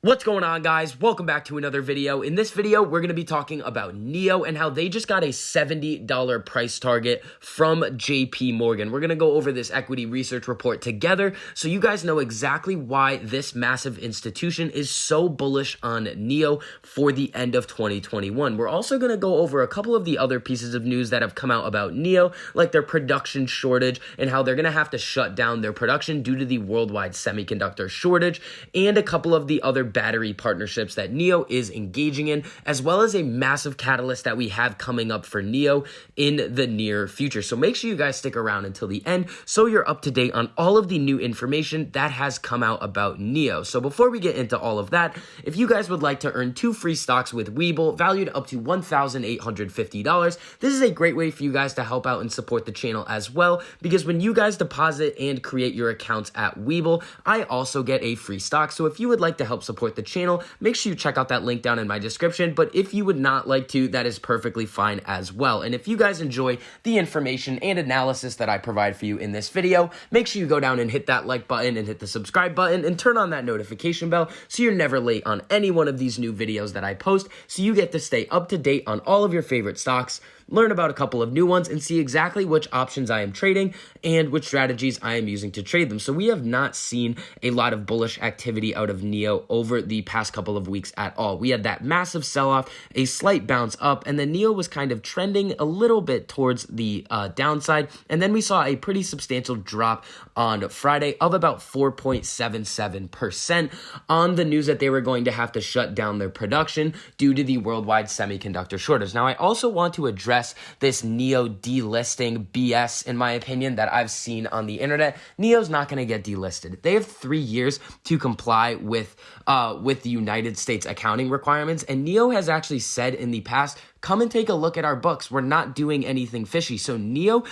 What's going on, guys? Welcome back to another video. In this video, we're going to be talking about NIO and how they just got a $70 price target from JP Morgan. We're going to go over this equity research report together so you guys know exactly why this massive institution is so bullish on NIO for the end of 2021. We're also going to go over a couple of the other pieces of news that have come out about NIO, like their production shortage and how they're going to have to shut down their production due to the worldwide semiconductor shortage, and a couple of the other battery partnerships that NIO is engaging in, as well as a massive catalyst that we have coming up for NIO in the near future. So make sure you guys stick around until the end so you're up to date on all of the new information that has come out about NIO. So before we get into all of that, if you guys would like to earn 2 free stocks with Webull valued up to $1,850, this is a great way for you guys to help out and support the channel as well, because when you guys deposit and create your accounts at Webull, I also get a free stock. So if you would like to help support the channel, make sure you check out that link down in my description. But if you would not like to, that is perfectly fine as well. And if you guys enjoy the information and analysis that I provide for you in this video, make sure you go down and hit that like button and hit the subscribe button and turn on that notification bell so you're never late on any one of these new videos that I post, so you get to stay up to date on all of your favorite stocks, learn about a couple of new ones, and see exactly which options I am trading and which strategies I am using to trade them. So we have not seen a lot of bullish activity out of NIO over the past couple of weeks at all. We had that massive sell-off, a slight bounce up, and then NIO was kind of trending a little bit towards the downside, and then we saw a pretty substantial drop on Friday of about 4.77% on the news that they were going to have to shut down their production due to the worldwide semiconductor shortage. Now, I also want to address this NIO delisting BS, in my opinion, that I've seen on the internet. NIO's not going to get delisted. They have 3 years to comply with the United States accounting requirements, and NIO has actually said in the past, come and take a look at our books. We're not doing anything fishy. So NIO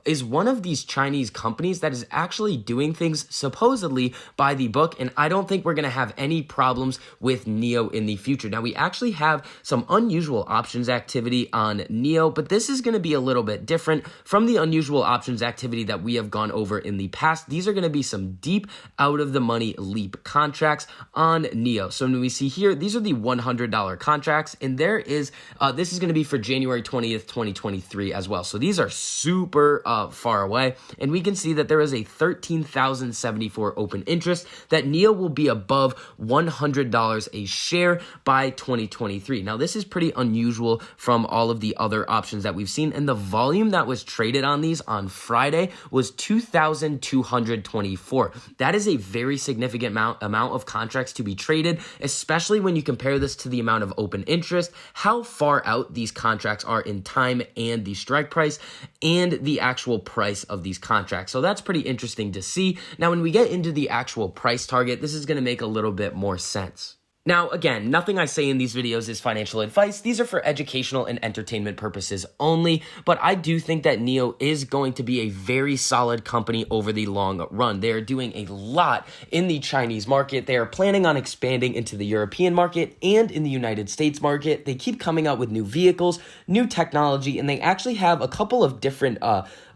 is one of these Chinese companies that is actually doing things supposedly by the book, and I don't think we're going to have any problems with NIO in the future. Now, we actually have some unusual options activity on NIO, but this is going to be a little bit different from the unusual options activity that we have gone over in the past. These are going to be some deep out-of-the-money leap contracts on NIO. So when we see here, these are the $100 contracts, and there is this is going to be for January 20th, 2023 as well. So these are super far away. And we can see that there is a 13,074 open interest, that NIO will be above $100 a share by 2023. Now, this is pretty unusual from all of the other options that we've seen. And the volume that was traded on these on Friday was 2,224. That is a very significant amount of contracts to be traded, especially when you compare this to the amount of open interest, how far out these contracts are in time, and the strike price and the actual price of these contracts. So that's pretty interesting to see. Now, when we get into the actual price target, this is going to make a little bit more sense. Now, again, nothing I say in these videos is financial advice. These are for educational and entertainment purposes only, but I do think that NIO is going to be a very solid company over the long run. They are doing a lot in the Chinese market. They are planning on expanding into the European market and in the United States market. They keep coming out with new vehicles, new technology, and they actually have a couple of different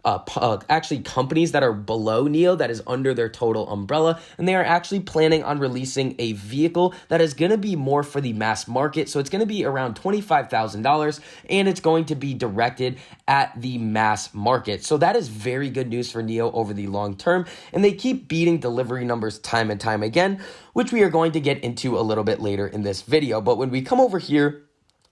actually companies that are below NIO that is under their total umbrella, and they are actually planning on releasing a vehicle that is going to be more for the mass market. So it's going to be around $25,000, and it's going to be directed at the mass market. So that is very good news for NIO over the long term, and they keep beating delivery numbers time and time again, which we are going to get into a little bit later in this video. But when we come over here,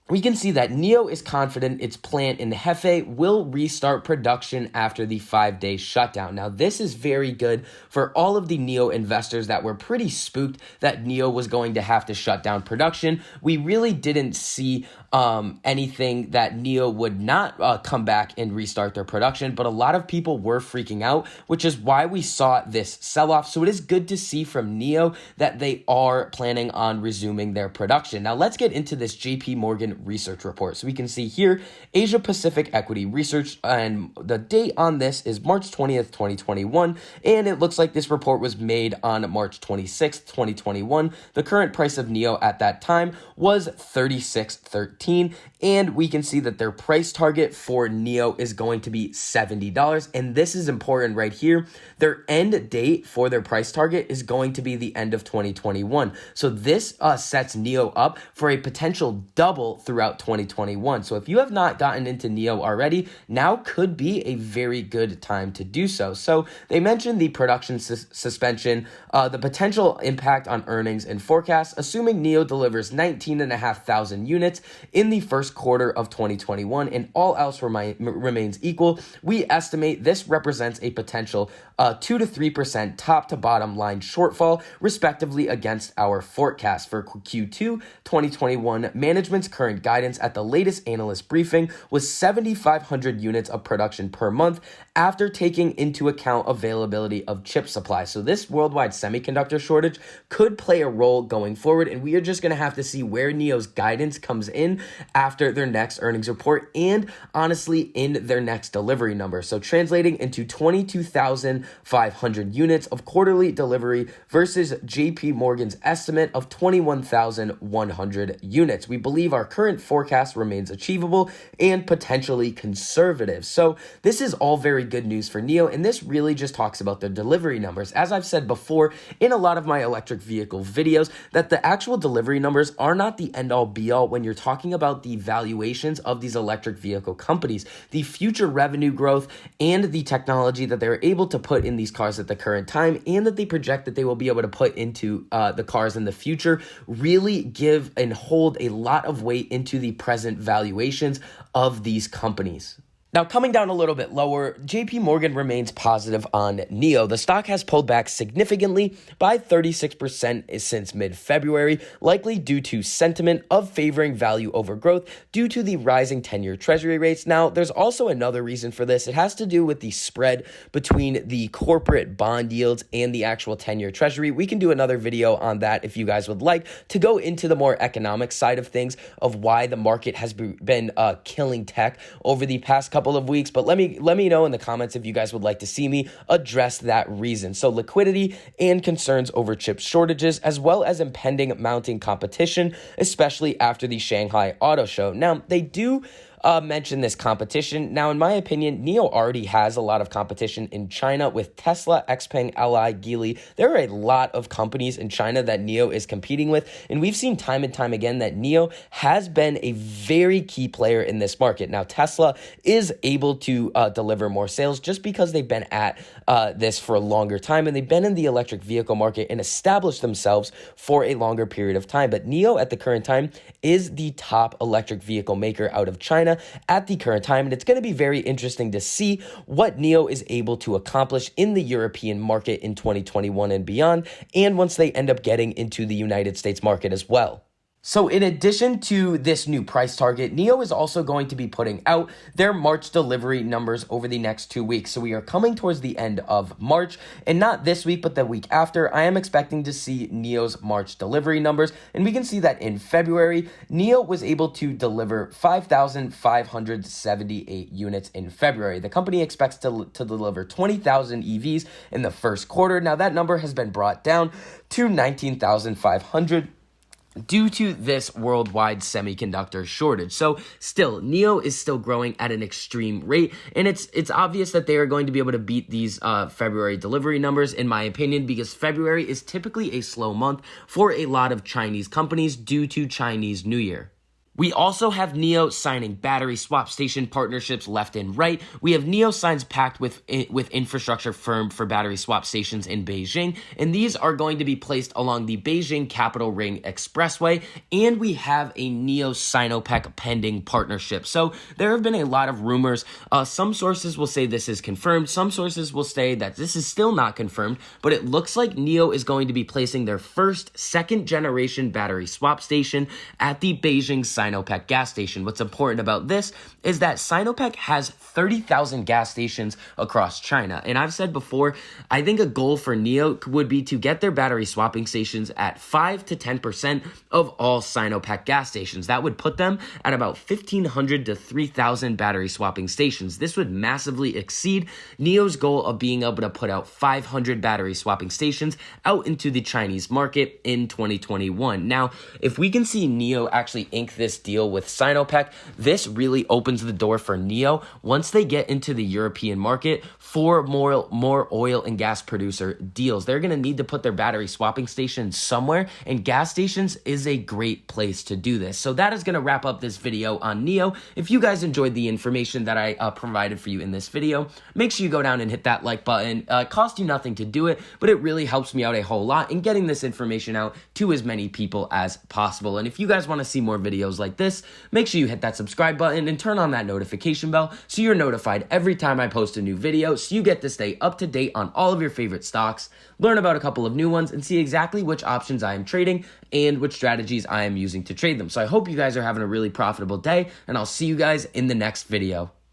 we can see that NIO is confident its plant in Hefei will restart production after the 5-day shutdown. Now, this is very good for all of the NIO investors that were pretty spooked that NIO was going to have to shut down production. We really didn't see anything that NIO would not come back and restart their production, but a lot of people were freaking out, which is why we saw this sell-off. So it is good to see from NIO that they are planning on resuming their production. Now, let's get into this JP Morgan Morgan research report. So we can see here, Asia Pacific Equity Research, and the date on this is March 20th, 2021, and it looks like this report was made on March 26th, 2021. The current price of NIO at that time was $36.13, and we can see that their price target for NIO is going to be $70, and this is important right here. Their end date for their price target is going to be the end of 2021. So this sets NIO up for a potential double throughout 2021. So if you have not gotten into NIO already, now could be a very good time to do so. So they mentioned the production suspension, the potential impact on earnings and forecasts, assuming NIO delivers 19,500 units in the first quarter of 2021 and all else remains equal. We estimate this represents a potential 2 to 3% top to bottom line shortfall, respectively, against our forecast for Q2 2021. Management's current guidance at the latest analyst briefing was 7,500 units of production per month after taking into account availability of chip supply. So this worldwide semiconductor shortage could play a role going forward, and we are just going to have to see where NIO's guidance comes in after their next earnings report and honestly in their next delivery number. So translating into 22,500 units of quarterly delivery versus JP Morgan's estimate of 21,100 units. We believe our current forecast remains achievable and potentially conservative. So this is all very good news for NIO, and this really just talks about their delivery numbers. As I've said before in a lot of my electric vehicle videos, that the actual delivery numbers are not the end-all be-all when you're talking about the valuations of these electric vehicle companies. The future revenue growth and the technology that they're able to put in these cars at the current time and that they project that they will be able to put into the cars in the future really give and hold a lot of weight into the present valuations of these companies. Now, coming down a little bit lower, JP Morgan remains positive on NIO. The stock has pulled back significantly by 36% since mid-February, likely due to sentiment of favoring value over growth due to the rising 10-year treasury rates. Now, there's also another reason for this. It has to do with the spread between the corporate bond yields and the actual 10-year treasury. We can do another video on that if you guys would like to go into the more economic side of things of why the market has been killing tech over the past couple of weeks, but let me know in the comments if you guys would like to see me address that reason. So liquidity and concerns over chip shortages, as well as impending mounting competition, especially after the Shanghai Auto Show. Now, they do mention this competition. Now, in my opinion, NIO already has a lot of competition in China with Tesla, Xpeng, Ally, Geely. There are a lot of companies in China that NIO is competing with, and we've seen time and time again that NIO has been a very key player in this market. Now, Tesla is able to deliver more sales just because they've been at this for a longer time, and they've been in the electric vehicle market and established themselves for a longer period of time. But NIO at the current time is the top electric vehicle maker out of China at the current time, and it's going to be very interesting to see what NIO is able to accomplish in the European market in 2021 and beyond, and once they end up getting into the United States market as well. So in addition to this new price target, NIO is also going to be putting out their March delivery numbers over the next 2 weeks. So we are coming towards the end of March, and not this week, but the week after. I am expecting to see NIO's March delivery numbers, and we can see that in February, NIO was able to deliver 5,578 units in February. The company expects to deliver 20,000 EVs in the first quarter. Now that number has been brought down to 19,500. Due to this worldwide semiconductor shortage. So still, NIO is still growing at an extreme rate, and it's obvious that they are going to be able to beat these February delivery numbers, in my opinion, because February is typically a slow month for a lot of Chinese companies due to Chinese New Year. We also have NIO signing battery swap station partnerships left and right. We have NIO signs packed with infrastructure firm for battery swap stations in Beijing, and these are going to be placed along the Beijing Capital Ring Expressway, and we have a NIO Sinopec pending partnership. So there have been a lot of rumors. Some sources will say this is confirmed. Some sources will say that this is still not confirmed, but it looks like NIO is going to be placing their first second generation battery swap station at the Beijing Sinopec gas station. What's important about this is that Sinopec has 30,000 gas stations across China. And I've said before, I think a goal for NIO would be to get their battery swapping stations at 5 to 10% of all Sinopec gas stations. That would put them at about 1,500 to 3,000 battery swapping stations. This would massively exceed NIO's goal of being able to put out 500 battery swapping stations out into the Chinese market in 2021. Now, if we can see NIO actually ink this deal with Sinopec, this really opens the door for NIO once they get into the European market for more oil and gas producer deals. They're going to need to put their battery swapping stations somewhere, and gas stations is a great place to do this. So that is going to wrap up this video on NIO. If you guys enjoyed the information that I provided for you in this video, make sure you go down and hit that like button. It costs you nothing to do it, but it really helps me out a whole lot in getting this information out to as many people as possible. And if you guys want to see more videos like this, make sure you hit that subscribe button and turn on that notification bell so you're notified every time I post a new video, so you get to stay up to date on all of your favorite stocks, learn about a couple of new ones, and see exactly which options I am trading and which strategies I am using to trade them. So I hope you guys are having a really profitable day, and I'll see you guys in the next video.